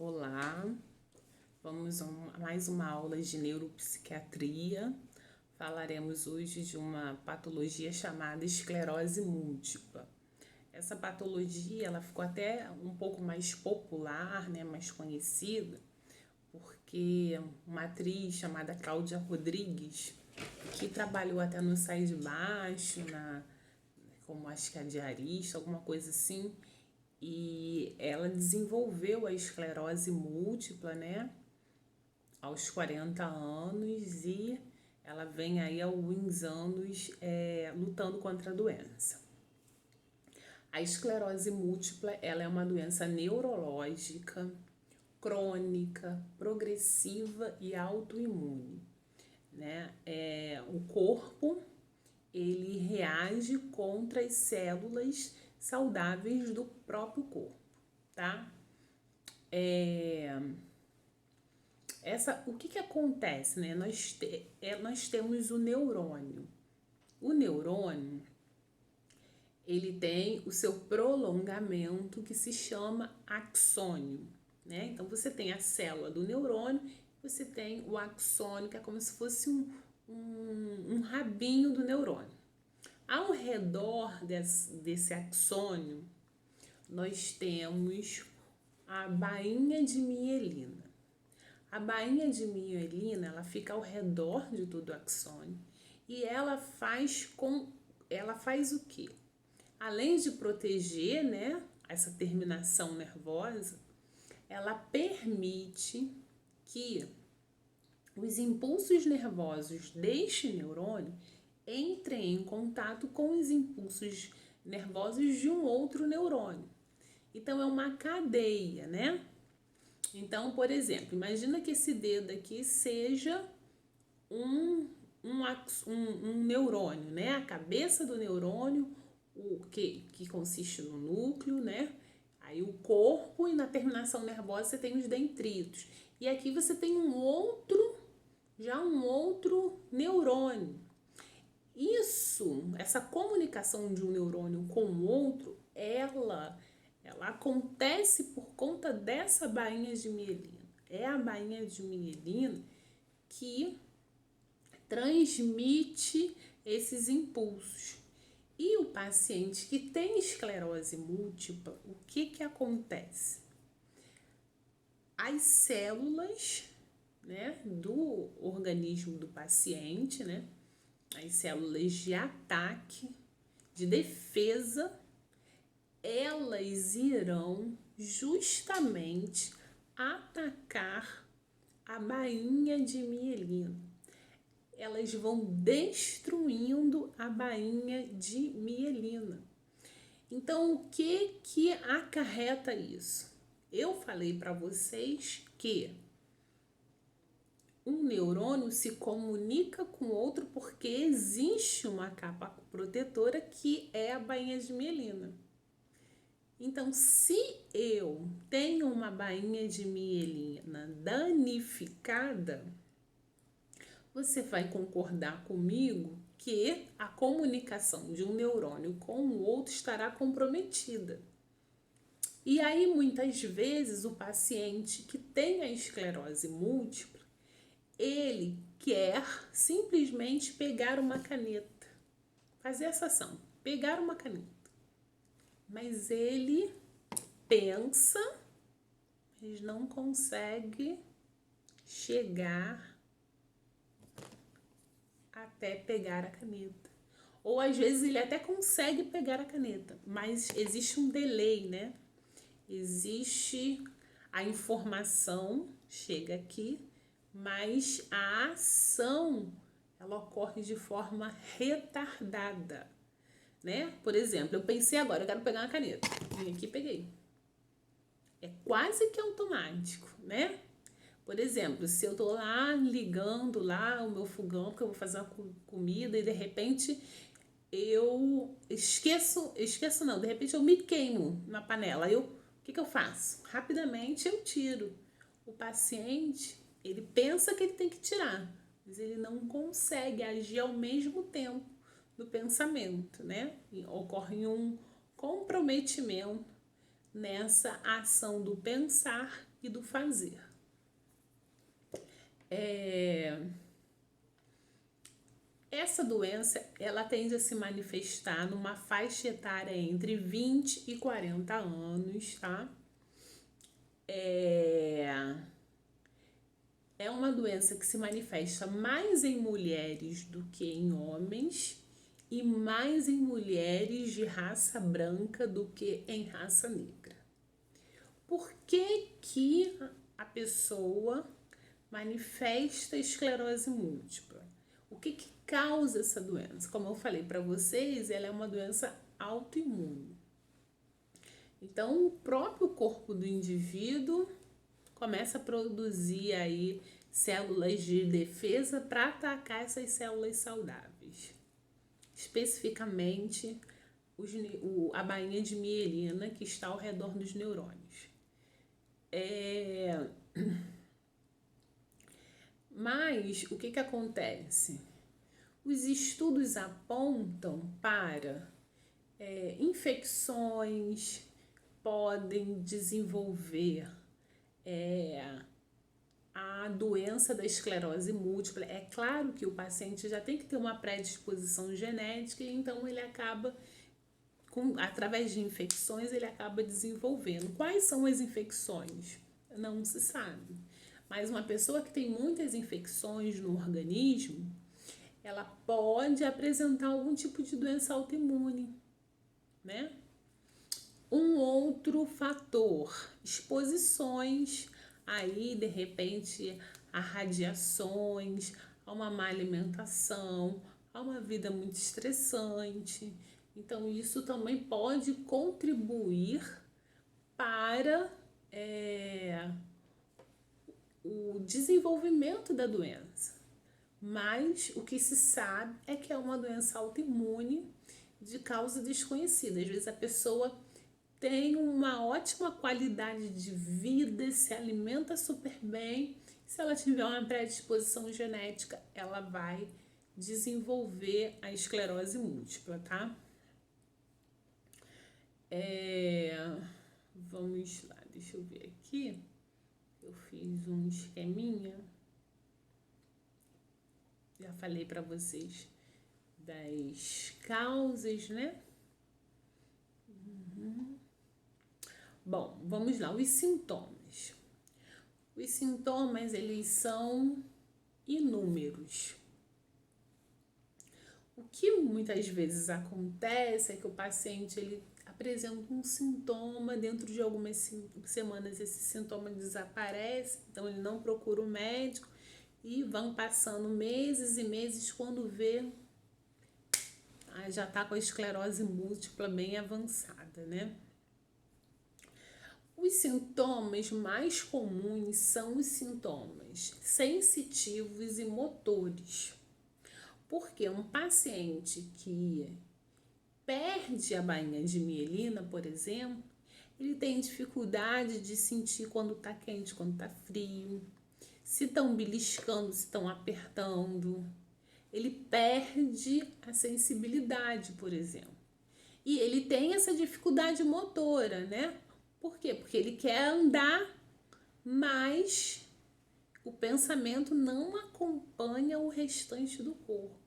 Olá, vamos a mais uma aula de neuropsiquiatria. Falaremos hoje de uma patologia chamada esclerose múltipla. Essa patologia ela ficou até um pouco mais popular, né, mais conhecida, porque uma atriz chamada Cláudia Rodrigues, que trabalhou até no Sai de Baixo, como acho que a diarista, alguma coisa assim, e ela desenvolveu a esclerose múltipla, né, aos 40 anos e ela vem aí há alguns anos lutando contra a doença. A esclerose múltipla ela é uma doença neurológica, crônica, progressiva e autoimune, né? O corpo ele reage contra as células saudáveis do próprio corpo, tá? O que acontece, né? Nós temos o neurônio. O neurônio, ele tem o seu prolongamento que se chama axônio, né? Então, você tem a célula do neurônio, você tem o axônio, que é como se fosse um rabinho do neurônio. Ao redor desse axônio, nós temos a bainha de mielina. A bainha de mielina, ela fica ao redor de todo o axônio e ela faz o quê? Além de proteger, né, essa terminação nervosa, ela permite que os impulsos nervosos deste neurônio entrem em contato com os impulsos nervosos de um outro neurônio. Então é uma cadeia, né? Então, por exemplo, imagina que esse dedo aqui seja um neurônio, né? A cabeça do neurônio, que consiste no núcleo, né? Aí o corpo e na terminação nervosa você tem os dendritos. E aqui você tem um outro neurônio. Essa comunicação de um neurônio com o outro, ela acontece por conta dessa bainha de mielina. É a bainha de mielina que transmite esses impulsos. E o paciente que tem esclerose múltipla, o que acontece? As células, né, do organismo do paciente, né, as células de ataque, de defesa, elas irão justamente atacar a bainha de mielina. Elas vão destruindo a bainha de mielina. Então, o que acarreta isso? Eu falei para vocês que um neurônio se comunica com outro porque existe uma capa protetora que é a bainha de mielina. Então, se eu tenho uma bainha de mielina danificada, você vai concordar comigo que a comunicação de um neurônio com o outro estará comprometida. E aí, muitas vezes, o paciente que tem a esclerose múltipla, ele quer simplesmente pegar uma caneta, fazer essa ação, pegar uma caneta. Mas ele pensa, mas não consegue chegar até pegar a caneta. Ou às vezes ele até consegue pegar a caneta, mas existe um delay, né? Existe a informação, chega aqui, mas a ação ela ocorre de forma retardada, né? Por exemplo, eu pensei agora, eu quero pegar uma caneta. Vim aqui e peguei. É quase que automático, né? Por exemplo, se eu tô lá ligando lá o meu fogão, porque eu vou fazer uma comida e de repente eu esqueço não, de repente eu me queimo na panela. O que eu faço? Rapidamente eu tiro. O paciente, ele pensa que ele tem que tirar, mas ele não consegue agir ao mesmo tempo no pensamento, né? E ocorre um comprometimento nessa ação do pensar e do fazer. Essa doença, ela tende a se manifestar numa faixa etária entre 20 e 40 anos, tá? É uma doença que se manifesta mais em mulheres do que em homens e mais em mulheres de raça branca do que em raça negra. Por que a pessoa manifesta esclerose múltipla? O que causa essa doença? Como eu falei para vocês, ela é uma doença autoimune. Então, o próprio corpo do indivíduo começa a produzir aí células de defesa para atacar essas células saudáveis. Especificamente, a bainha de mielina que está ao redor dos neurônios. Mas o que acontece? Os estudos apontam para infecções podem desenvolver a doença da esclerose múltipla. É claro que o paciente já tem que ter uma predisposição genética e então ele acaba, através de infecções, ele acaba desenvolvendo. Quais são as infecções? Não se sabe. Mas uma pessoa que tem muitas infecções no organismo, ela pode apresentar algum tipo de doença autoimune, né? Um outro fator, exposições aí, de repente, a radiações, a uma má alimentação, a uma vida muito estressante. Então, isso também pode contribuir para o desenvolvimento da doença. Mas o que se sabe é que é uma doença autoimune de causa desconhecida. Às vezes a pessoa tem uma ótima qualidade de vida, se alimenta super bem. Se ela tiver uma predisposição genética, ela vai desenvolver a esclerose múltipla, tá? Vamos lá, deixa eu ver aqui. Eu fiz um esqueminha. Já falei para vocês das causas, né? Bom, vamos lá, os sintomas. Os sintomas, eles são inúmeros. O que muitas vezes acontece é que o paciente ele apresenta um sintoma, dentro de algumas semanas esse sintoma desaparece, então ele não procura o médico e vão passando meses e meses, quando vê, já está com a esclerose múltipla bem avançada, né? Os sintomas mais comuns são os sintomas sensitivos e motores. Porque um paciente que perde a bainha de mielina, por exemplo, ele tem dificuldade de sentir quando está quente, quando está frio, se estão beliscando, se estão apertando. Ele perde a sensibilidade, por exemplo. E ele tem essa dificuldade motora, né? Por quê? Porque ele quer andar, mas o pensamento não acompanha o restante do corpo,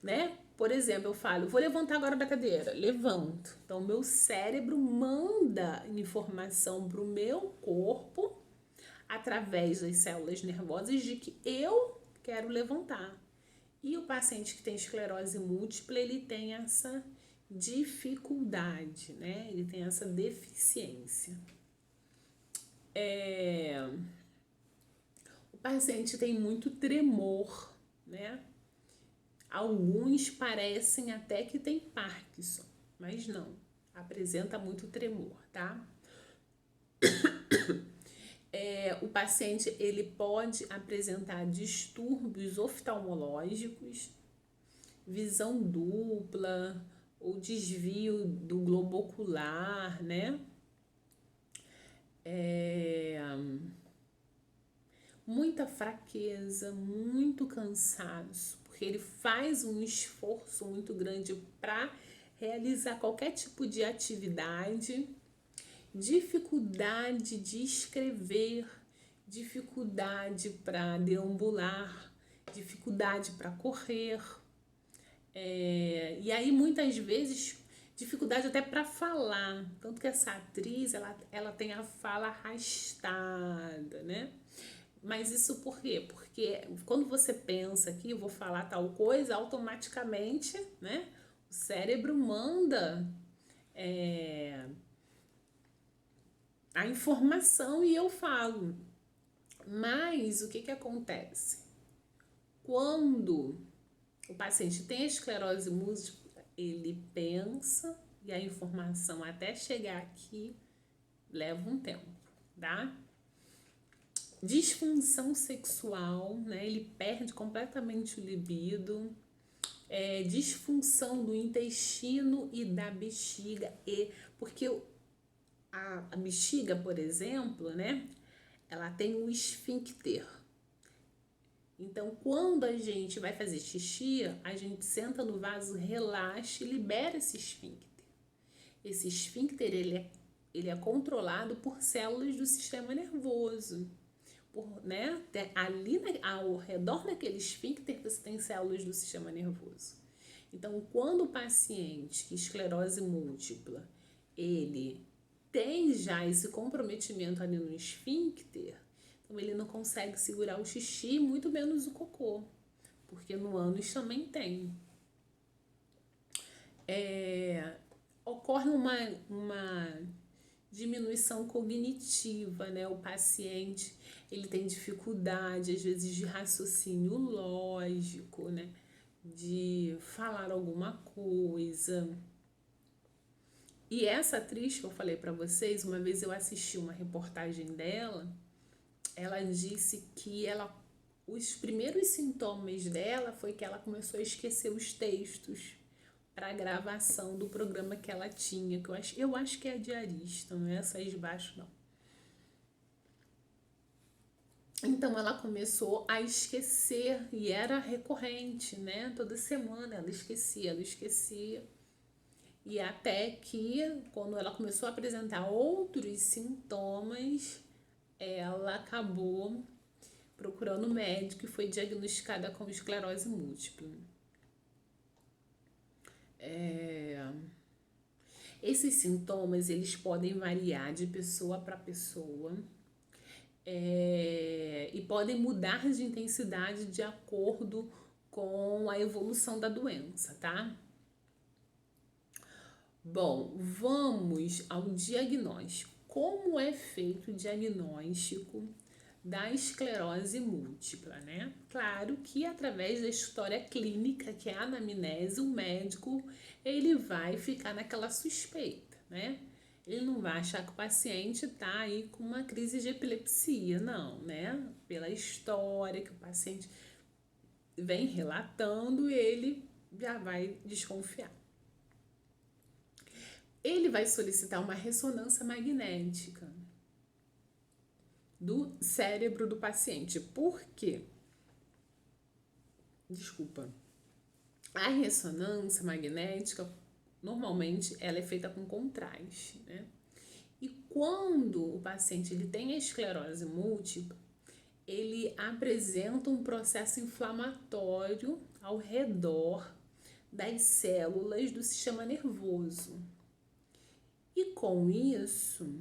né? Por exemplo, eu falo, vou levantar agora da cadeira, levanto. Então, meu cérebro manda informação para o meu corpo, através das células nervosas, de que eu quero levantar. E o paciente que tem esclerose múltipla, ele tem essa dificuldade, né? Ele tem essa deficiência. O paciente tem muito tremor, né? Alguns parecem até que tem Parkinson, mas não, apresenta muito tremor, tá? O paciente ele pode apresentar distúrbios oftalmológicos, visão dupla ou desvio do globo ocular, né? Muita fraqueza, muito cansaço, porque ele faz um esforço muito grande para realizar qualquer tipo de atividade. dificuldade de escrever, dificuldade para deambular, dificuldade para correr. E aí muitas vezes dificuldade até para falar, tanto que essa atriz ela tem a fala arrastada, né? Mas isso por quê? Porque quando você pensa que eu vou falar tal coisa, automaticamente, né, o cérebro manda a informação e eu falo. Mas o que acontece? Quando o paciente tem a esclerose múltipla, ele pensa e a informação até chegar aqui leva um tempo, tá? Disfunção sexual, né? Ele perde completamente o libido. Disfunção do intestino e da bexiga. Porque a bexiga, por exemplo, né? Ela tem um esfíncter. Então, quando a gente vai fazer xixi, a gente senta no vaso, relaxa e libera esse esfíncter. Esse esfíncter, ele é controlado por células do sistema nervoso. Né? Ali ao redor daquele esfíncter você tem células do sistema nervoso. Então, quando o paciente com esclerose múltipla, ele tem já esse comprometimento ali no esfíncter, então ele não consegue segurar o xixi, muito menos o cocô, porque no ânus também tem. Ocorre uma diminuição cognitiva, né? O paciente, ele tem dificuldade, às vezes, de raciocínio lógico, né? De falar alguma coisa. E essa atriz que eu falei para vocês, uma vez eu assisti uma reportagem dela, ela disse que os primeiros sintomas dela foi que ela começou a esquecer os textos para a gravação do programa que ela tinha, que eu acho que é a diarista, não é essa aí de baixo, não. Então ela começou a esquecer e era recorrente, né? Toda semana ela esquecia. E até que, quando ela começou a apresentar outros sintomas, ela acabou procurando médico e foi diagnosticada com esclerose múltipla. Esses sintomas, eles podem variar de pessoa para pessoa e podem mudar de intensidade de acordo com a evolução da doença, tá? Bom, vamos ao diagnóstico. Como é feito o diagnóstico da esclerose múltipla, né? Claro que através da história clínica, que é a anamnese, o médico, ele vai ficar naquela suspeita, né? Ele não vai achar que o paciente tá aí com uma crise de epilepsia, não, né? Pela história que o paciente vem relatando, ele já vai desconfiar. Ele vai solicitar uma ressonância magnética do cérebro do paciente. Por quê? A ressonância magnética, normalmente, ela é feita com contraste, né? E quando o paciente ele tem a esclerose múltipla, ele apresenta um processo inflamatório ao redor das células do sistema nervoso. E com isso,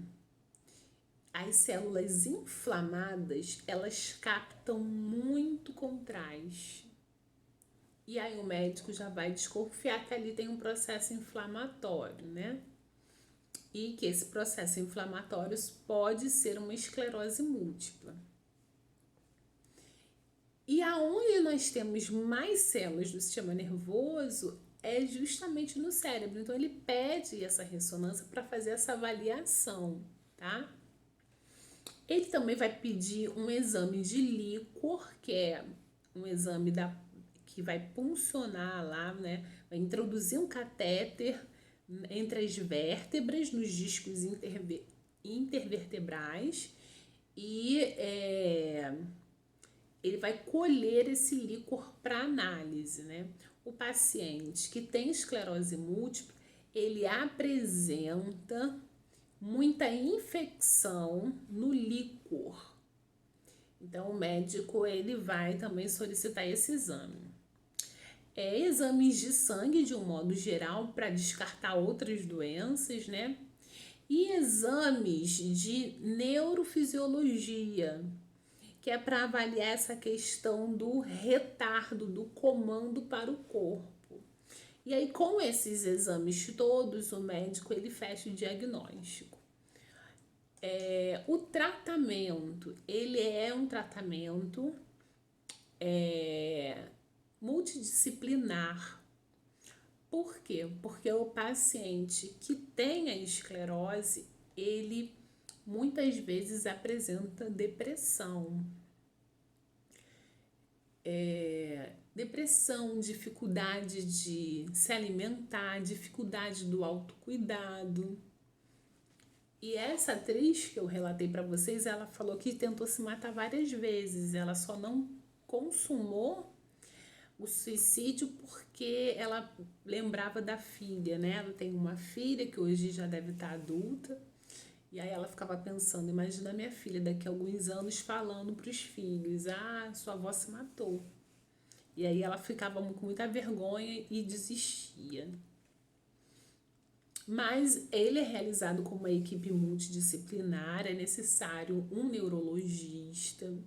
as células inflamadas, elas captam muito contraste. E aí o médico já vai desconfiar que ali tem um processo inflamatório, né? E que esse processo inflamatório pode ser uma esclerose múltipla. E aonde nós temos mais células do sistema nervoso é justamente no cérebro. Então ele pede essa ressonância para fazer essa avaliação, tá? Ele também vai pedir um exame de líquor, que é um exame que vai puncionar lá, né? Vai introduzir um catéter entre as vértebras, nos discos intervertebrais e ele vai colher esse líquor para análise, né? O paciente que tem esclerose múltipla, ele apresenta muita infecção no líquor. Então, o médico ele vai também solicitar esse exame. Exames de sangue, de um modo geral, para descartar outras doenças, né? E exames de neurofisiologia, que é para avaliar essa questão do retardo, do comando para o corpo. E aí, com esses exames todos, o médico ele fecha o diagnóstico. O tratamento, ele é um tratamento multidisciplinar. Por quê? Porque o paciente que tem a esclerose, ele muitas vezes apresenta depressão. Depressão, dificuldade de se alimentar, dificuldade do autocuidado. E essa atriz que eu relatei para vocês, ela falou que tentou se matar várias vezes, ela só não consumou o suicídio porque ela lembrava da filha, né? Ela tem uma filha que hoje já deve estar adulta. E aí ela ficava pensando, imagina minha filha daqui a alguns anos falando para os filhos, sua avó se matou. E aí ela ficava com muita vergonha e desistia. Mas ele é realizado com uma equipe multidisciplinar, é necessário um neurologista,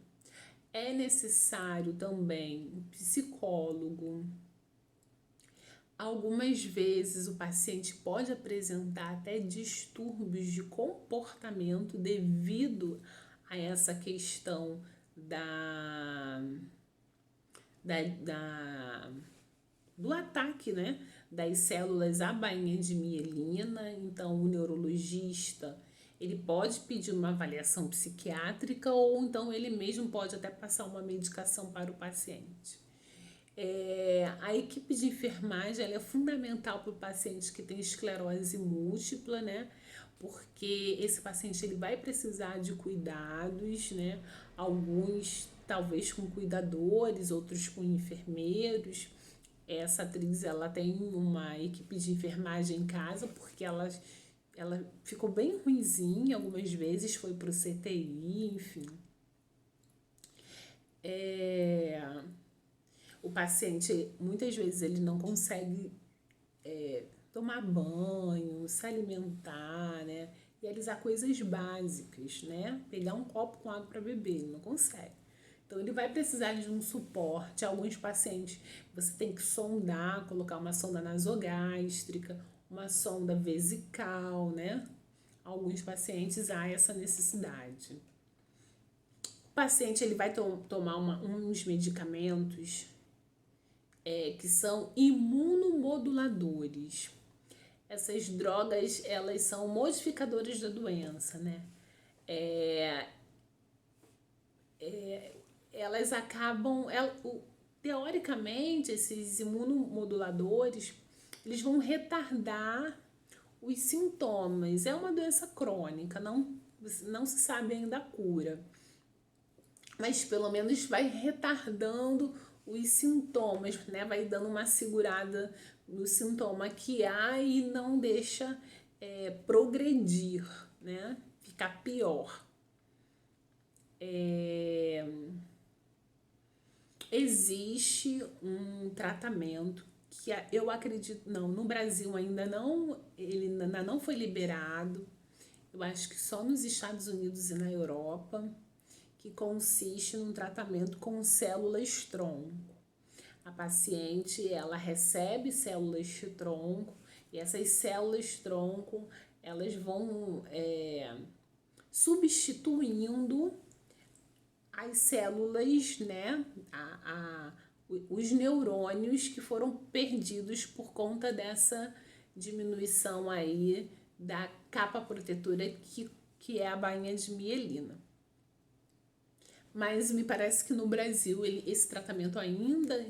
é necessário também um psicólogo. Algumas vezes o paciente pode apresentar até distúrbios de comportamento devido a essa questão do ataque, né, das células à bainha de mielina. Então, o neurologista ele pode pedir uma avaliação psiquiátrica ou então ele mesmo pode até passar uma medicação para o paciente. A equipe de enfermagem ela é fundamental para o paciente que tem esclerose múltipla, né? Porque esse paciente ele vai precisar de cuidados, né? Alguns talvez com cuidadores, outros com enfermeiros. Essa atriz ela tem uma equipe de enfermagem em casa porque ela ficou bem ruinzinha algumas vezes, foi pro CTI, enfim. O paciente, muitas vezes, ele não consegue tomar banho, se alimentar, né? Realizar coisas básicas, né? Pegar um copo com água para beber, ele não consegue. Então, ele vai precisar de um suporte. Alguns pacientes, você tem que sondar, colocar uma sonda nasogástrica, uma sonda vesical, né? Alguns pacientes há essa necessidade. O paciente ele vai tomar uns medicamentos que são imunomoduladores. Essas drogas, elas são modificadoras da doença, né? Elas acabam... teoricamente, esses imunomoduladores, eles vão retardar os sintomas. É uma doença crônica, não se sabe ainda a cura. Mas pelo menos vai retardando os sintomas, né? Vai dando uma segurada no sintoma que há e não deixa progredir, né? Ficar pior. Existe um tratamento que eu acredito, no Brasil ainda não, ele ainda não foi liberado. Eu acho que só nos Estados Unidos e na Europa, que consiste num tratamento com células-tronco. A paciente, ela recebe células-tronco e essas células-tronco, elas vão substituindo as células, né, os neurônios que foram perdidos por conta dessa diminuição aí da capa protetora que é a bainha de mielina. Mas me parece que no Brasil esse tratamento ainda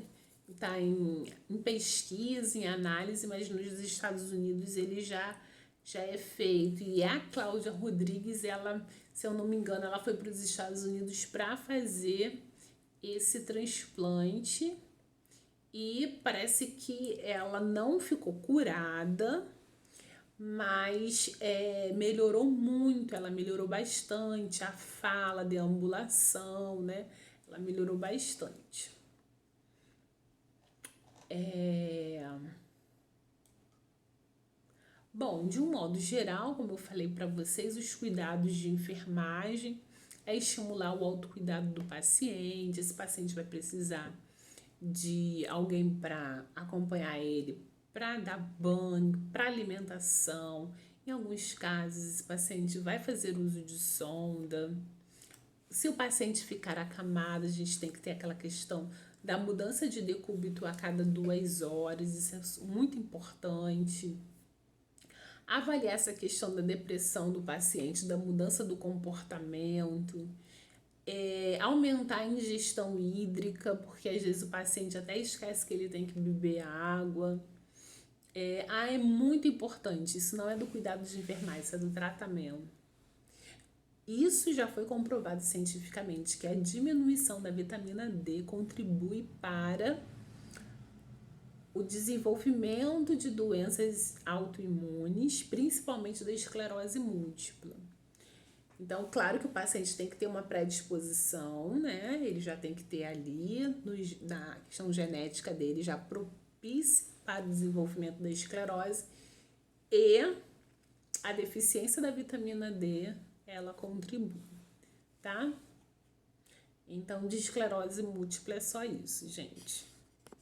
está em pesquisa, em análise, mas nos Estados Unidos ele já é feito. E a Cláudia Rodrigues, ela, se eu não me engano, ela foi para os Estados Unidos para fazer esse transplante e parece que ela não ficou curada, mas melhorou muito, ela melhorou bastante a fala, a deambulação, né? Ela melhorou bastante. Bom, de um modo geral, como eu falei para vocês, os cuidados de enfermagem é estimular o autocuidado do paciente. Esse paciente vai precisar de alguém para acompanhar ele, para dar banho, para alimentação. Em alguns casos, esse paciente vai fazer uso de sonda. Se o paciente ficar acamado, a gente tem que ter aquela questão da mudança de decúbito a cada 2 horas, isso é muito importante. Avaliar essa questão da depressão do paciente, da mudança do comportamento, aumentar a ingestão hídrica, porque às vezes o paciente até esquece que ele tem que beber água. É muito importante, isso não é do cuidado de enfermagem, isso é do tratamento. Isso já foi comprovado cientificamente, que a diminuição da vitamina D contribui para o desenvolvimento de doenças autoimunes, principalmente da esclerose múltipla. Então, claro que o paciente tem que ter uma predisposição, né? Ele já tem que ter ali, na questão genética dele, já propício para o desenvolvimento da esclerose, e a deficiência da vitamina D, ela contribui, tá? Então, de esclerose múltipla é só isso, gente.